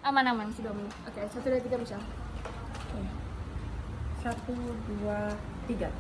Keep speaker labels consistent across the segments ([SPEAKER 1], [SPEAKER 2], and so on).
[SPEAKER 1] Aman-aman sudah aman. Oke, 1, 2, 3 Michelle.
[SPEAKER 2] Oke. 1, 2, 3.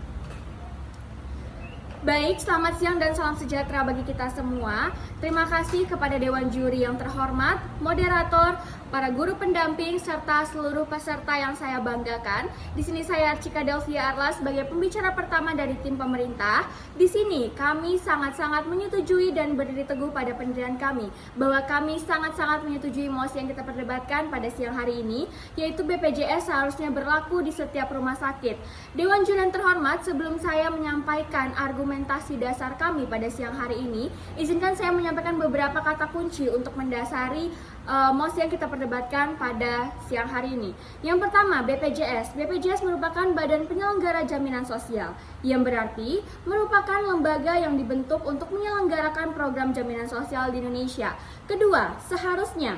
[SPEAKER 1] Baik, selamat siang dan salam sejahtera bagi kita semua. Terima kasih kepada Dewan Juri yang terhormat, moderator, para guru pendamping, serta seluruh peserta yang saya banggakan. Di sini saya Archika Delvia Arla sebagai pembicara pertama dari tim pemerintah. Di sini kami sangat-sangat menyetujui dan berdiri teguh pada pendirian kami, bahwa kami sangat-sangat menyetujui mosi yang kita perdebatkan pada siang hari ini, yaitu BPJS seharusnya berlaku di setiap rumah sakit. Dewan Juri yang terhormat, sebelum saya menyampaikan argumentasi dasar kami pada siang hari ini, izinkan saya menyampaikan beberapa kata kunci untuk mendasari mosi yang kita perdebatkan pada siang hari ini. Yang pertama, BPJS. BPJS merupakan badan penyelenggara jaminan sosial, yang berarti merupakan lembaga yang dibentuk untuk menyelenggarakan program jaminan sosial di Indonesia. Kedua, seharusnya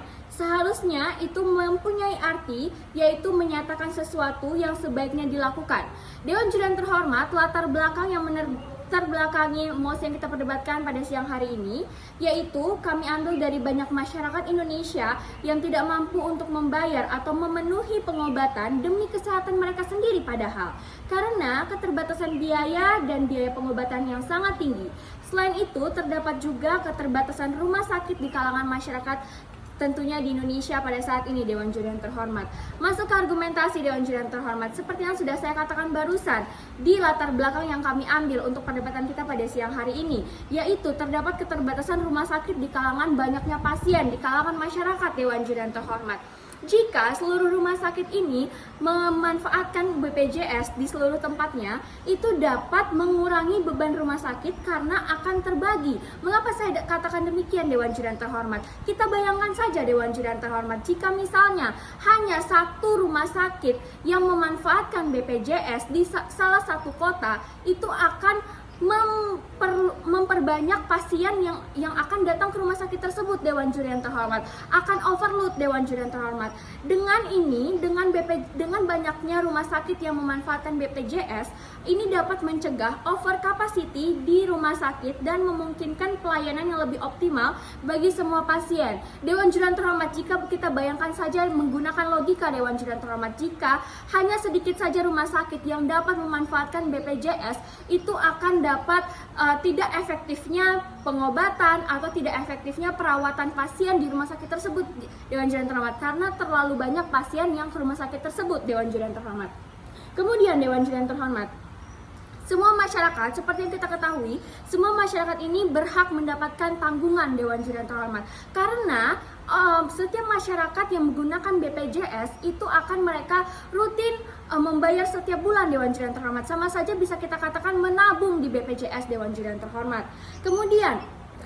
[SPEAKER 1] itu mempunyai arti, yaitu menyatakan sesuatu yang sebaiknya dilakukan. Dewan Juri yang terhormat, latar belakang yang terbelakangi mosi yang kita perdebatkan pada siang hari ini, yaitu kami ambil dari banyak masyarakat Indonesia yang tidak mampu untuk membayar atau memenuhi pengobatan demi kesehatan mereka sendiri, padahal karena keterbatasan biaya dan biaya pengobatan yang sangat tinggi. Selain itu, terdapat juga keterbatasan rumah sakit di kalangan masyarakat tentunya di Indonesia pada saat ini. Dewan Juri yang terhormat, masuk ke argumentasi Dewan Juri yang terhormat. Seperti yang sudah saya katakan barusan, di latar belakang yang kami ambil untuk perdebatan kita pada siang hari ini, yaitu terdapat keterbatasan rumah sakit di kalangan banyaknya pasien, di kalangan masyarakat. Dewan Juri yang terhormat, jika seluruh rumah sakit ini memanfaatkan BPJS di seluruh tempatnya, itu dapat mengurangi beban rumah sakit karena akan terbagi. Mengapa saya katakan demikian, Dewan Juri yang terhormat? Kita bayangkan saja, Dewan Juri yang terhormat, jika misalnya hanya satu rumah sakit yang memanfaatkan BPJS di salah satu kota, itu akan memperbanyak pasien yang akan datang ke rumah sakit tersebut. Dewan Juri yang terhormat, akan overload. Dewan Juri yang terhormat, dengan ini, dengan banyaknya rumah sakit yang memanfaatkan BPJS, ini dapat mencegah over capacity di rumah sakit dan memungkinkan pelayanan yang lebih optimal bagi semua pasien. Dewan Juri yang terhormat, jika kita bayangkan saja menggunakan logika, Dewan Juri yang terhormat, jika hanya sedikit saja rumah sakit yang dapat memanfaatkan BPJS, itu akan dapat tidak efektifnya pengobatan atau tidak efektifnya perawatan pasien di rumah sakit tersebut, Dewan Juri yang terhormat, karena terlalu banyak pasien yang ke rumah sakit tersebut. Dewan Juri yang terhormat, kemudian Dewan Juri yang terhormat, semua masyarakat, seperti yang kita ketahui, semua masyarakat ini berhak mendapatkan tanggungan, Dewan Juri yang terhormat, karena setiap masyarakat yang menggunakan BPJS itu akan mereka rutin membayar setiap bulan, Dewan Juri yang terhormat. Sama saja bisa kita katakan menabung di BPJS, Dewan Juri yang terhormat. Kemudian,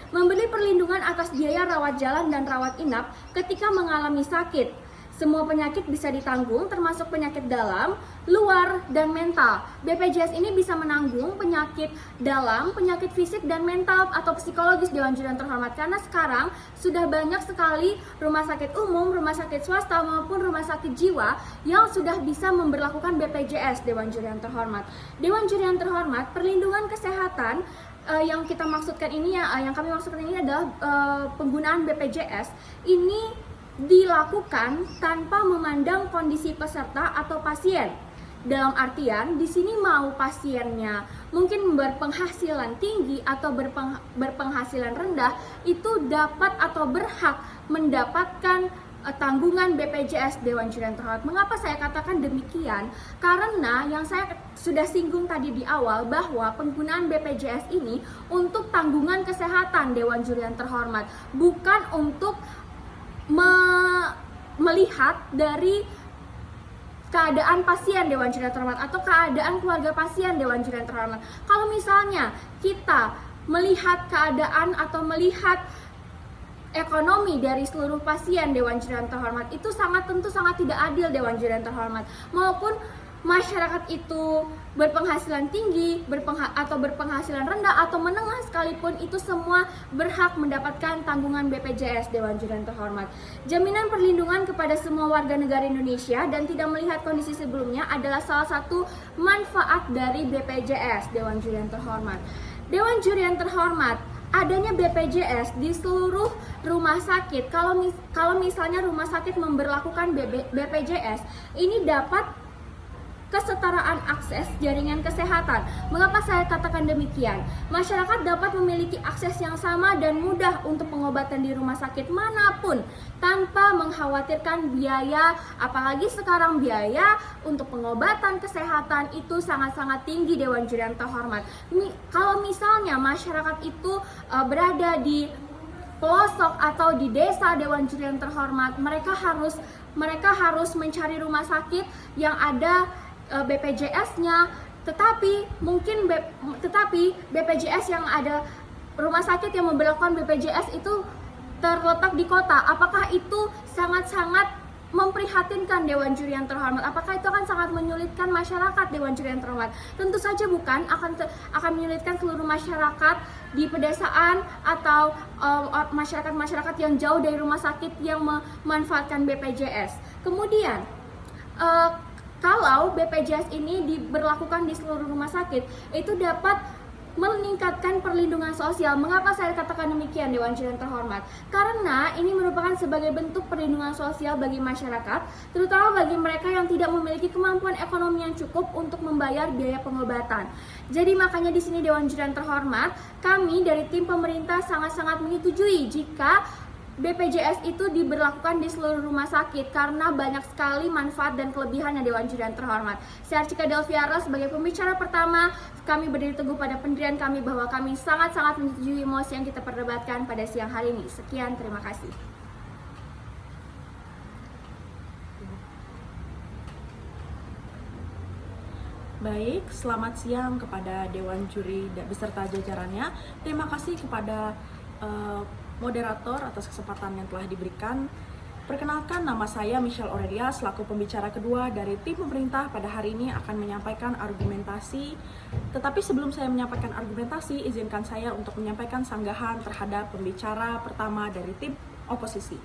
[SPEAKER 1] memberi perlindungan atas biaya rawat jalan dan rawat inap ketika mengalami sakit. Semua penyakit bisa ditanggung, termasuk penyakit dalam, luar, dan mental. BPJS ini bisa menanggung penyakit dalam, penyakit fisik, dan mental atau psikologis, Dewan Juri yang terhormat. Karena sekarang sudah banyak sekali rumah sakit umum, rumah sakit swasta, maupun rumah sakit jiwa yang sudah bisa memberlakukan BPJS, Dewan Juri yang terhormat. Dewan Juri yang terhormat, perlindungan kesehatan yang kita maksudkan ini, yang kami maksudkan ini adalah penggunaan BPJS ini dilakukan tanpa memandang kondisi peserta atau pasien. Dalam artian, di sini mau pasiennya mungkin berpenghasilan tinggi atau berpenghasilan rendah, itu dapat atau berhak mendapatkan tanggungan BPJS, Dewan Juri yang terhormat. Mengapa saya katakan demikian? Karena yang saya sudah singgung tadi di awal, bahwa penggunaan BPJS ini untuk tanggungan kesehatan, Dewan Juri yang terhormat, bukan untuk melihat dari keadaan pasien, Dewan Juri yang terhormat, atau keadaan keluarga pasien, Dewan Juri yang terhormat. Kalau misalnya kita melihat keadaan atau melihat ekonomi dari seluruh pasien, Dewan Juri yang terhormat, itu tentu sangat tidak adil, Dewan Juri yang terhormat. Maupun masyarakat itu berpenghasilan tinggi, atau berpenghasilan rendah, atau menengah sekalipun, itu semua berhak mendapatkan tanggungan BPJS, Dewan Juri yang terhormat. Jaminan perlindungan kepada semua warga negara Indonesia dan tidak melihat kondisi sebelumnya adalah salah satu manfaat dari BPJS, Dewan Juri yang terhormat. Dewan Juri yang terhormat, adanya BPJS di seluruh rumah sakit. Kalau misalnya rumah sakit memberlakukan BPJS, ini dapat kesetaraan akses jaringan kesehatan. Mengapa saya katakan demikian? Masyarakat dapat memiliki akses yang sama dan mudah untuk pengobatan di rumah sakit manapun tanpa mengkhawatirkan biaya, apalagi sekarang biaya untuk pengobatan kesehatan itu sangat-sangat tinggi, Dewan Juri yang terhormat. Kalau misalnya masyarakat itu berada di pelosok atau di desa, Dewan Juri yang terhormat, mereka harus mencari rumah sakit yang ada BPJS-nya, tetapi BPJS yang ada, rumah sakit yang memberlakukan BPJS itu terletak di kota. Apakah itu sangat-sangat memprihatinkan, Dewan Juri yang terhormat? Apakah itu akan sangat menyulitkan masyarakat, Dewan Juri yang terhormat? Tentu saja bukan, akan menyulitkan seluruh masyarakat di pedesaan atau masyarakat yang jauh dari rumah sakit yang memanfaatkan BPJS. Kemudian kalau BPJS ini diberlakukan di seluruh rumah sakit, itu dapat meningkatkan perlindungan sosial. Mengapa saya katakan demikian, Dewan Juri yang terhormat? Karena ini merupakan sebagai bentuk perlindungan sosial bagi masyarakat, terutama bagi mereka yang tidak memiliki kemampuan ekonomi yang cukup untuk membayar biaya pengobatan. Jadi makanya di sini, Dewan Juri yang terhormat, kami dari tim pemerintah sangat-sangat menyetujui jika BPJS itu diberlakukan di seluruh rumah sakit karena banyak sekali manfaat dan kelebihannya, Dewan Juri yang terhormat. Saya Archika Delviara sebagai pembicara pertama, kami berdiri teguh pada pendirian kami bahwa kami sangat-sangat menyetujui mosi yang kita perdebatkan pada siang hari ini. Sekian, terima kasih.
[SPEAKER 3] Baik, selamat siang kepada Dewan Juri beserta jajarannya. Terima kasih kepada moderator atas kesempatan yang telah diberikan. Perkenalkan, nama saya Michelle Aurelia selaku pembicara kedua dari tim pemerintah. Pada hari ini akan menyampaikan argumentasi. Tetapi sebelum saya menyampaikan argumentasi, izinkan saya untuk menyampaikan sanggahan terhadap pembicara pertama dari tim oposisi.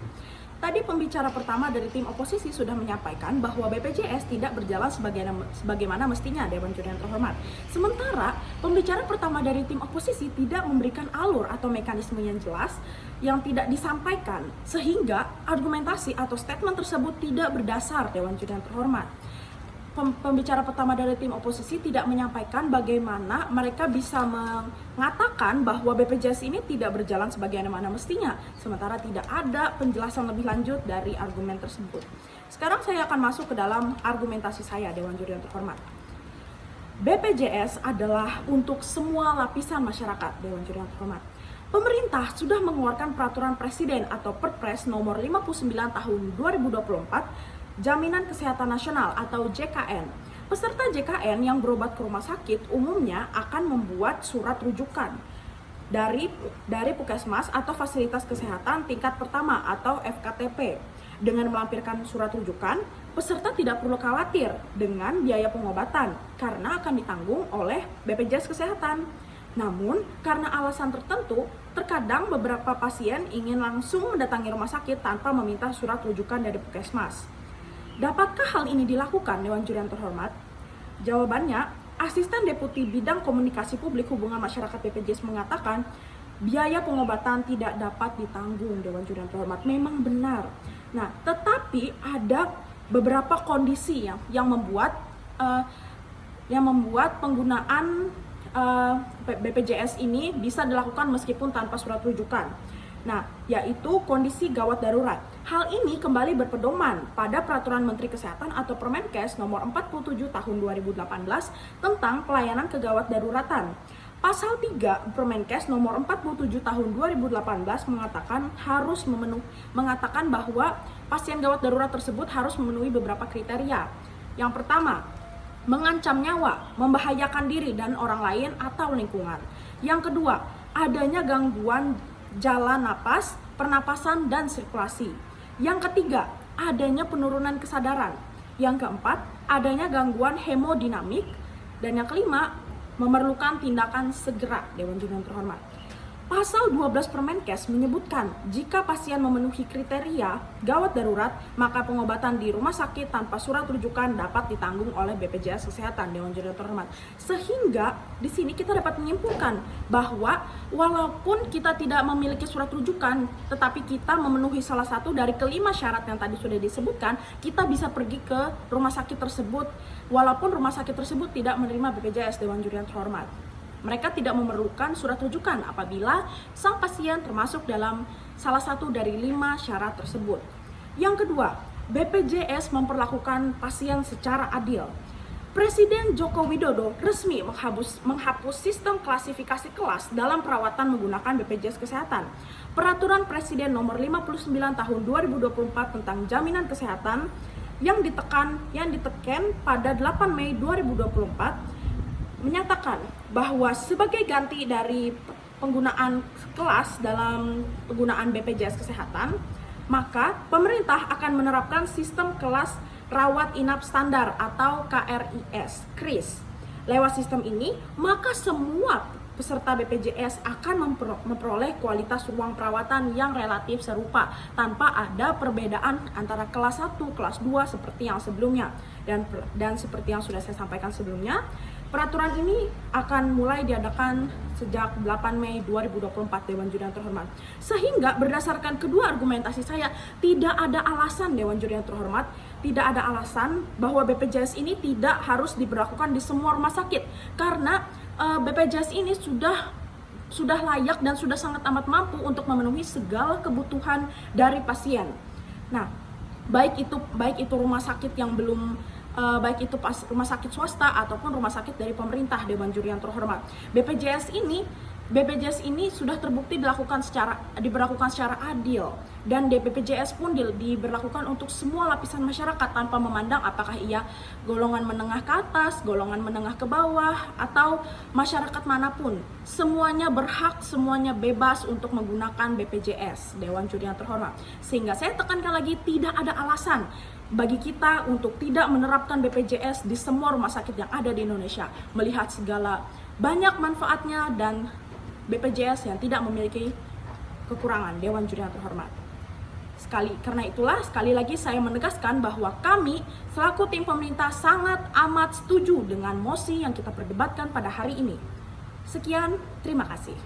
[SPEAKER 3] Tadi pembicara pertama dari tim oposisi sudah menyampaikan bahwa BPJS tidak berjalan sebagaimana mestinya, Dewan Juri yang terhormat. Sementara pembicara pertama dari tim oposisi tidak memberikan alur atau mekanisme yang jelas yang tidak disampaikan, sehingga argumentasi atau statement tersebut tidak berdasar, Dewan Juri yang terhormat. Pembicara pertama dari tim oposisi tidak menyampaikan bagaimana mereka bisa mengatakan bahwa BPJS ini tidak berjalan sebagaimana mestinya, sementara tidak ada penjelasan lebih lanjut dari argumen tersebut. Sekarang saya akan masuk ke dalam argumentasi saya, Dewan Juri yang terhormat. BPJS adalah untuk semua lapisan masyarakat, Dewan Juri yang terhormat. Pemerintah sudah mengeluarkan peraturan presiden atau Perpres nomor 59 tahun 2024 Jaminan Kesehatan Nasional atau JKN. Peserta JKN yang berobat ke rumah sakit umumnya akan membuat surat rujukan dari Puskesmas atau Fasilitas Kesehatan Tingkat Pertama atau FKTP. Dengan melampirkan surat rujukan, peserta tidak perlu khawatir dengan biaya pengobatan karena akan ditanggung oleh BPJS Kesehatan. Namun, karena alasan tertentu, terkadang beberapa pasien ingin langsung mendatangi rumah sakit tanpa meminta surat rujukan dari Puskesmas. Dapatkah hal ini dilakukan, Dewan Juri yang terhormat? Jawabannya, Asisten Deputi Bidang Komunikasi Publik Hubungan Masyarakat BPJS mengatakan biaya pengobatan tidak dapat ditanggung, Dewan Juri yang terhormat. Memang benar. Nah, tetapi ada beberapa kondisi yang membuat penggunaan BPJS ini bisa dilakukan meskipun tanpa surat rujukan. Nah, yaitu kondisi gawat darurat. Hal ini kembali berpedoman pada Peraturan Menteri Kesehatan atau Permenkes nomor 47 tahun 2018 tentang pelayanan kegawat daruratan. Pasal 3 Permenkes nomor 47 tahun 2018 mengatakan bahwa pasien gawat darurat tersebut harus memenuhi beberapa kriteria. Yang pertama, mengancam nyawa, membahayakan diri dan orang lain atau lingkungan. Yang kedua, adanya gangguan jalan napas, pernapasan, dan sirkulasi. Yang ketiga, adanya penurunan kesadaran. Yang keempat, adanya gangguan hemodinamik. Dan yang kelima, memerlukan tindakan segera, Dewan Juri yang terhormat. Pasal 12 Permenkes menyebutkan jika pasien memenuhi kriteria gawat darurat, maka pengobatan di rumah sakit tanpa surat rujukan dapat ditanggung oleh BPJS Kesehatan, Dewan Juri yang terhormat. Sehingga di sini kita dapat menyimpulkan bahwa walaupun kita tidak memiliki surat rujukan, tetapi kita memenuhi salah satu dari kelima syarat yang tadi sudah disebutkan, kita bisa pergi ke rumah sakit tersebut walaupun rumah sakit tersebut tidak menerima BPJS, Dewan Juri yang terhormat. Mereka tidak memerlukan surat rujukan apabila sang pasien termasuk dalam salah satu dari 5 syarat tersebut. Yang kedua, BPJS memperlakukan pasien secara adil. Presiden Joko Widodo resmi menghapus sistem klasifikasi kelas dalam perawatan menggunakan BPJS Kesehatan. Peraturan Presiden nomor 59 tahun 2024 tentang jaminan kesehatan yang ditekan pada 8 Mei 2024 menyatakan bahwa sebagai ganti dari penggunaan kelas dalam penggunaan BPJS Kesehatan, maka pemerintah akan menerapkan sistem kelas rawat inap standar atau KRIS. Lewat sistem ini, maka semua peserta BPJS akan memperoleh kualitas ruang perawatan yang relatif serupa tanpa ada perbedaan antara kelas 1, kelas 2 seperti yang sebelumnya. Dan seperti yang sudah saya sampaikan sebelumnya, peraturan ini akan mulai diadakan sejak 8 Mei 2024, Dewan Juri yang terhormat. Sehingga berdasarkan kedua argumentasi saya, tidak ada alasan, Dewan Juri yang terhormat, tidak ada alasan bahwa BPJS ini tidak harus diberlakukan di semua rumah sakit. Karena BPJS ini sudah layak dan sudah sangat amat mampu untuk memenuhi segala kebutuhan dari pasien. Nah, baik itu rumah sakit yang belum baik itu rumah sakit swasta ataupun rumah sakit dari pemerintah, Dewan Juri yang terhormat. BPJS ini sudah terbukti diberlakukan secara adil, dan BPJS pun diberlakukan untuk semua lapisan masyarakat tanpa memandang apakah ia golongan menengah ke atas, golongan menengah ke bawah, atau masyarakat manapun. Semuanya berhak, semuanya bebas untuk menggunakan BPJS, Dewan Juri yang terhormat. Sehingga saya tekankan lagi, tidak ada alasan bagi kita untuk tidak menerapkan BPJS di semua rumah sakit yang ada di Indonesia, melihat segala banyak manfaatnya dan BPJS yang tidak memiliki kekurangan, Dewan Juri yang terhormat. Karena itulah sekali lagi saya menegaskan bahwa kami selaku tim pemerintah sangat amat setuju dengan mosi yang kita perdebatkan pada hari ini. Sekian, terima kasih.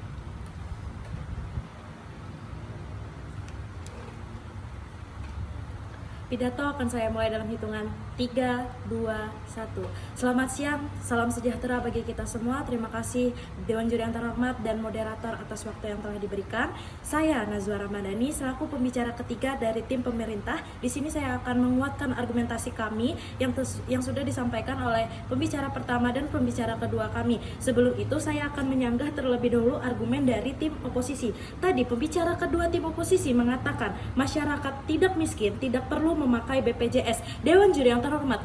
[SPEAKER 4] Pidato akan saya mulai dalam hitungan 3, 2, 1. Selamat siang, salam sejahtera bagi kita semua. Terima kasih Dewan Juri yang terhormat dan moderator atas waktu yang telah diberikan. Saya Nazwa Ramadhani selaku pembicara ketiga dari tim pemerintah. Di sini saya akan menguatkan argumentasi kami yang sudah disampaikan oleh pembicara pertama dan pembicara kedua kami. Sebelum itu saya akan menyanggah terlebih dahulu argumen dari tim oposisi. Tadi pembicara kedua tim oposisi mengatakan masyarakat tidak miskin tidak perlu memakai BPJS. Dewan Juri yang terhormat,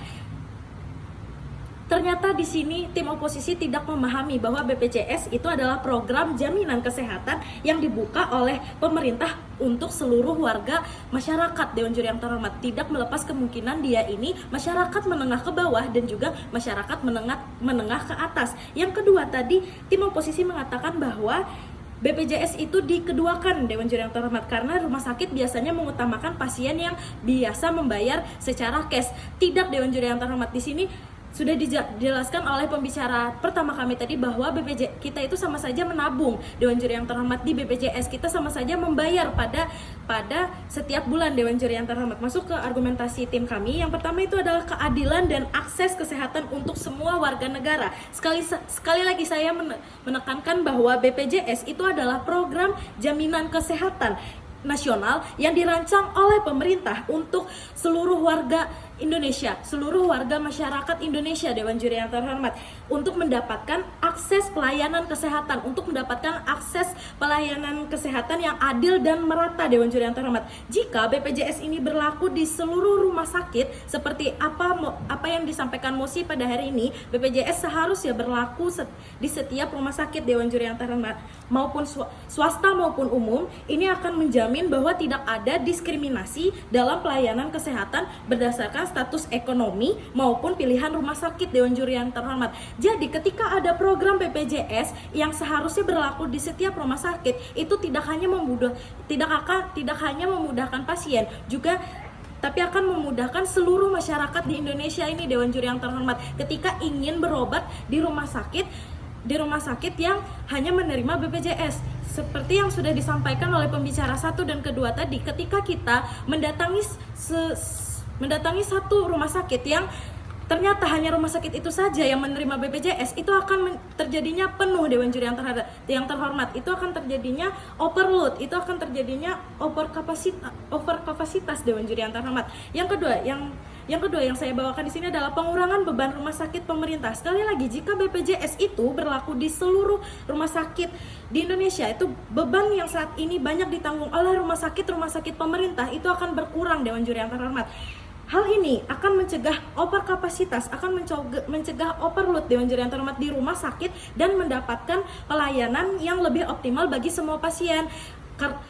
[SPEAKER 4] ternyata di sini tim oposisi tidak memahami bahwa BPJS itu adalah program jaminan kesehatan yang dibuka oleh pemerintah untuk seluruh warga masyarakat. Dewan Juri yang terhormat, tidak melepas kemungkinan dia ini masyarakat menengah ke bawah dan juga masyarakat menengah ke atas. Yang kedua tadi tim oposisi mengatakan bahwa BPJS itu dikeduakan, Dewan Juri yang terhormat, karena rumah sakit biasanya mengutamakan pasien yang biasa membayar secara cash. Tidak, Dewan Juri yang terhormat, di sini sudah dijelaskan oleh pembicara pertama kami tadi bahwa BPJS kita itu sama saja menabung, Dewan Juri yang terhormat, di BPJS kita sama saja membayar pada setiap bulan, Dewan Juri yang terhormat. Masuk ke argumentasi tim kami, yang pertama itu adalah keadilan dan akses kesehatan untuk semua warga negara. Sekali lagi saya menekankan bahwa BPJS itu adalah program jaminan kesehatan nasional yang dirancang oleh pemerintah untuk seluruh warga Indonesia, seluruh warga masyarakat Indonesia, Dewan Juri yang terhormat, untuk mendapatkan akses pelayanan kesehatan, untuk mendapatkan akses pelayanan kesehatan yang adil dan merata, Dewan Juri yang terhormat. Jika BPJS ini berlaku di seluruh rumah sakit seperti apa yang disampaikan mosi pada hari ini, BPJS seharusnya berlaku di setiap rumah sakit, Dewan Juri yang terhormat, maupun swasta maupun umum. Ini akan menjamin bahwa tidak ada diskriminasi dalam pelayanan kesehatan berdasarkan status ekonomi maupun pilihan rumah sakit, Dewan Juri yang terhormat. Jadi ketika ada program BPJS yang seharusnya berlaku di setiap rumah sakit, itu tidak hanya memudahkan pasien, juga tapi akan memudahkan seluruh masyarakat di Indonesia ini, Dewan Juri yang terhormat, ketika ingin berobat di rumah sakit yang hanya menerima BPJS. Seperti yang sudah disampaikan oleh pembicara 1 dan kedua tadi, ketika kita mendatangi satu rumah sakit yang ternyata hanya rumah sakit itu saja yang menerima BPJS, itu akan terjadinya penuh, Dewan Juri yang terhormat. Itu akan terjadinya overload, itu akan terjadinya over kapasitas, Dewan Juri yang terhormat. Yang kedua yang saya bawakan di sini adalah pengurangan beban rumah sakit pemerintah. Sekali lagi, jika BPJS itu berlaku di seluruh rumah sakit di Indonesia, itu beban yang saat ini banyak ditanggung oleh rumah sakit pemerintah itu akan berkurang, Dewan Juri yang terhormat. Hal ini akan mencegah overkapasitas, akan mencegah overload, Dewan Juri yang terhormat, di rumah sakit dan mendapatkan pelayanan yang lebih optimal bagi semua pasien.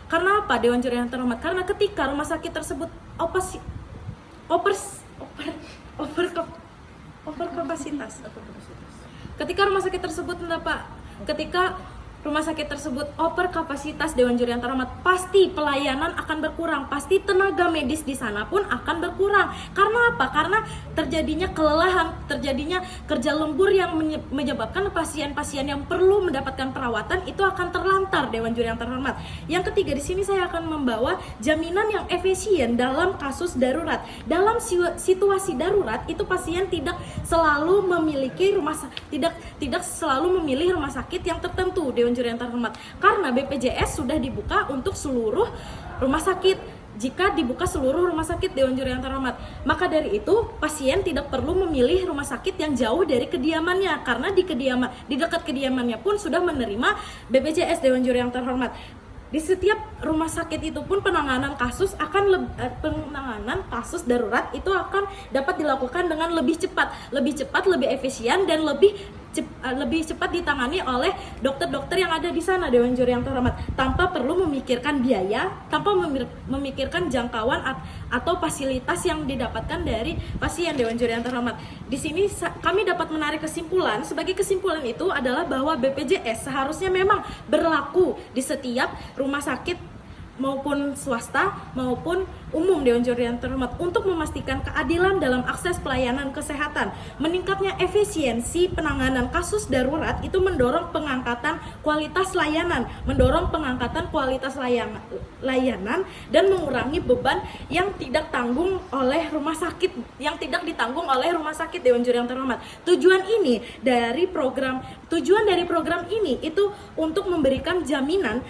[SPEAKER 4] Karena apa, Dewan Juri yang terhormat? Karena ketika rumah sakit tersebut overkapasitas. Ketika rumah sakit tersebut overkapasitas, Dewan Juri yang terhormat, pasti pelayanan akan berkurang, pasti tenaga medis di sana pun akan berkurang. Karena apa? Karena terjadinya kelelahan, terjadinya kerja lembur yang menyebabkan pasien-pasien yang perlu mendapatkan perawatan itu akan terlantar, Dewan Juri yang terhormat. Yang ketiga, di sini saya akan membawa jaminan yang efisien dalam kasus darurat. Dalam situasi darurat itu pasien tidak selalu memiliki tidak selalu memilih rumah sakit yang tertentu, Dewan Juri yang terhormat, karena BPJS sudah dibuka untuk seluruh rumah sakit. Jika dibuka seluruh rumah sakit, Dewan Juri yang terhormat, maka dari itu pasien tidak perlu memilih rumah sakit yang jauh dari kediamannya, karena di dekat kediamannya pun sudah menerima BPJS, Dewan Juri yang terhormat. Di setiap rumah sakit itu pun penanganan kasus darurat itu akan dapat dilakukan dengan lebih cepat, lebih efisien, dan lebih cepat ditangani oleh dokter-dokter yang ada di sana, Dewan Juri yang terhormat, tanpa perlu memikirkan biaya, tanpa memikirkan jangkauan atau fasilitas yang didapatkan dari pasien, Dewan Juri yang terhormat. Di sini kami dapat menarik kesimpulan. Sebagai kesimpulan itu adalah bahwa BPJS seharusnya memang berlaku di setiap rumah sakit maupun swasta maupun umum, Dewan Juri yang terhormat, untuk memastikan keadilan dalam akses pelayanan kesehatan. Meningkatnya efisiensi penanganan kasus darurat itu mendorong pengangkatan kualitas layanan, dan mengurangi beban yang tidak ditanggung oleh rumah sakit, Dewan Juri yang terhormat. Tujuan dari program ini itu untuk memberikan jaminan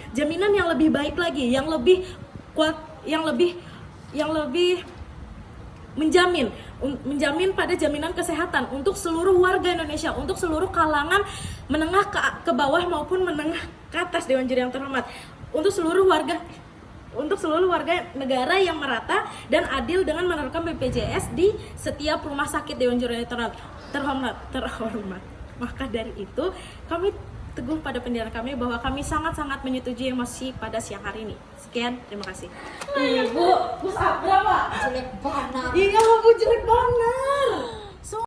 [SPEAKER 4] yang lebih baik lagi, yang lebih kuat, yang lebih menjamin pada jaminan kesehatan untuk seluruh warga Indonesia, untuk seluruh kalangan menengah ke bawah maupun menengah ke atas, Dewan Juri yang terhormat, untuk seluruh warga negara yang merata dan adil dengan menerapkan BPJS di setiap rumah sakit, Dewan Juri yang terhormat. Maka dari itu kami teguh pada pendirian kami bahwa kami sangat-sangat menyetujui emosi pada siang hari ini. Sekian, terima kasih.
[SPEAKER 3] Ibu, terus berapa?
[SPEAKER 2] Jelek banget.
[SPEAKER 3] Iya, Bu, jelek banget.